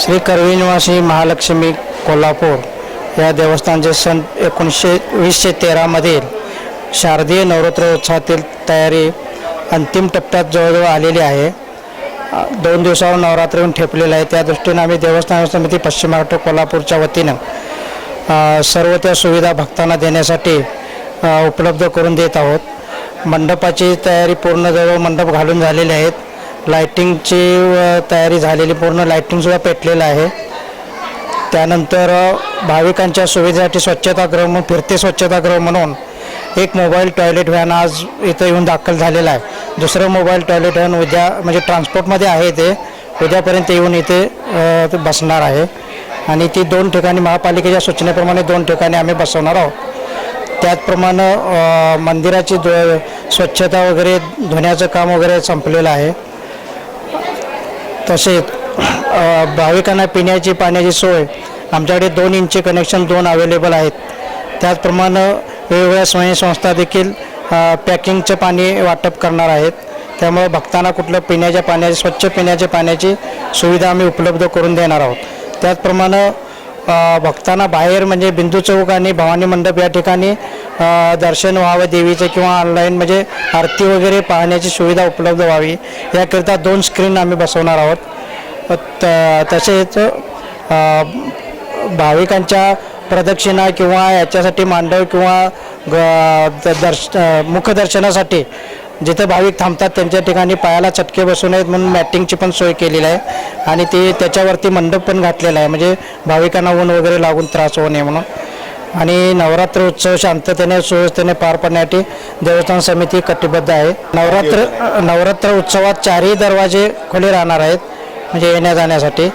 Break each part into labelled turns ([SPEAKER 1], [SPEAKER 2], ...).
[SPEAKER 1] श्री करवी निवासी महालक्ष्मी कोल्हापूर या देवस्थानचे सन 1920-13 मधील शारदीय नवरात्र उत्सवातील तयारी अंतिम टप्प्यात जवळजवळ आलेली आहे। 2 दिवसावर नवरात्र येऊन ठेपलेलं आहे। त्या दृष्टीने आम्ही देवस्थान समिती पश्चिम महाराष्ट्र कोल्हापूरच्या वतीनं सर्व त्या सुविधा भक्तांना देण्यासाठी उपलब्ध करून देत आहोत। मंडपाची तयारी पूर्ण जवळ मंडप घालून झालेले आहेत। लाइटिंगची तयारी झालेली, पूर्ण लाइटिंगसुद्धा पेटलेलं आहे। त्यानंतर भाविकांच्या सुविधेसाठी स्वच्छतागृह म्हणून फिरते स्वच्छतागृह म्हणून एक मोबाईल टॉयलेट व्हॅन आज इथं येऊन दाखल झालेला आहे। दुसरं मोबाईल टॉयलेट व्हॅन उद्या म्हणजे ट्रान्सपोर्टमध्ये आहे, ते उद्यापर्यंत येऊन इथे बसणार आहे आणि ती 2 ठिकाणी महापालिकेच्या सूचनेप्रमाणे 2 ठिकाणी आम्ही बसवणार आहोत। त्याचप्रमाणे मंदिराची स्वच्छता वगैरे धुण्याचं काम वगैरे संपलेलं आहे। तसेच भाविकांना पिण्याची पाण्याची सोय आमच्याकडे 2 इंची कनेक्शन 2 अवेलेबल आहेत। त्याचप्रमाणे वेगवेगळ्या स्वयंसंस्था देखील पॅकिंगचं पाणी वाटप करणार आहेत। त्यामुळे भक्तांना कुठलं पिण्याच्या पाण्याची स्वच्छ पिण्याच्या पाण्याची सुविधा आम्ही उपलब्ध करून देणार आहोत। त्याचप्रमाणे भक्तांना बाहेर म्हणजे बिंदू चौक आणि भवानी मंडप या ठिकाणी दर्शन व्हावं देवीचं किंवा ऑनलाईन म्हणजे आरती वगैरे पाहण्याची सुविधा उपलब्ध व्हावी याकरिता 2 स्क्रीन आम्ही बसवणार आहोत। तसेच भाविकांच्या प्रदक्षिणा किंवा याच्यासाठी मांडव किंवा मुखदर्शनासाठी जिथे भाविक थांबतात त्यांच्या ठिकाणी पायाला चटके बसू नयेत म्हणून मॅटिंगची पण सोय केलेली आहे आणि त्याच्यावरती मंडप पण घातलेला आहे, म्हणजे भाविकांना ऊन वगैरे लागून त्रास होऊ नये म्हणून। आणि नवरात्र उत्सव शांततेने सुव्यवस्थेने पार पाडण्यासाठी देवस्थान समिती कटिबद्ध आहे। नवरात्र उत्सवात 4ही दरवाजे खुले राहणार आहेत, म्हणजे येण्या जाण्यासाठी।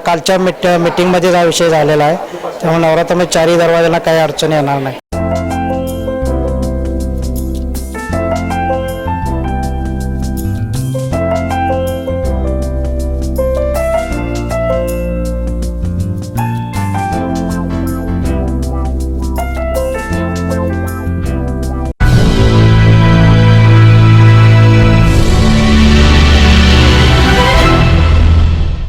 [SPEAKER 1] कालच्या मीटिंगमध्ये हा विषय झालेला आहे, त्यामुळे नवरात्रामध्ये 4ही दरवाजाला काही अडचण येणार नाही।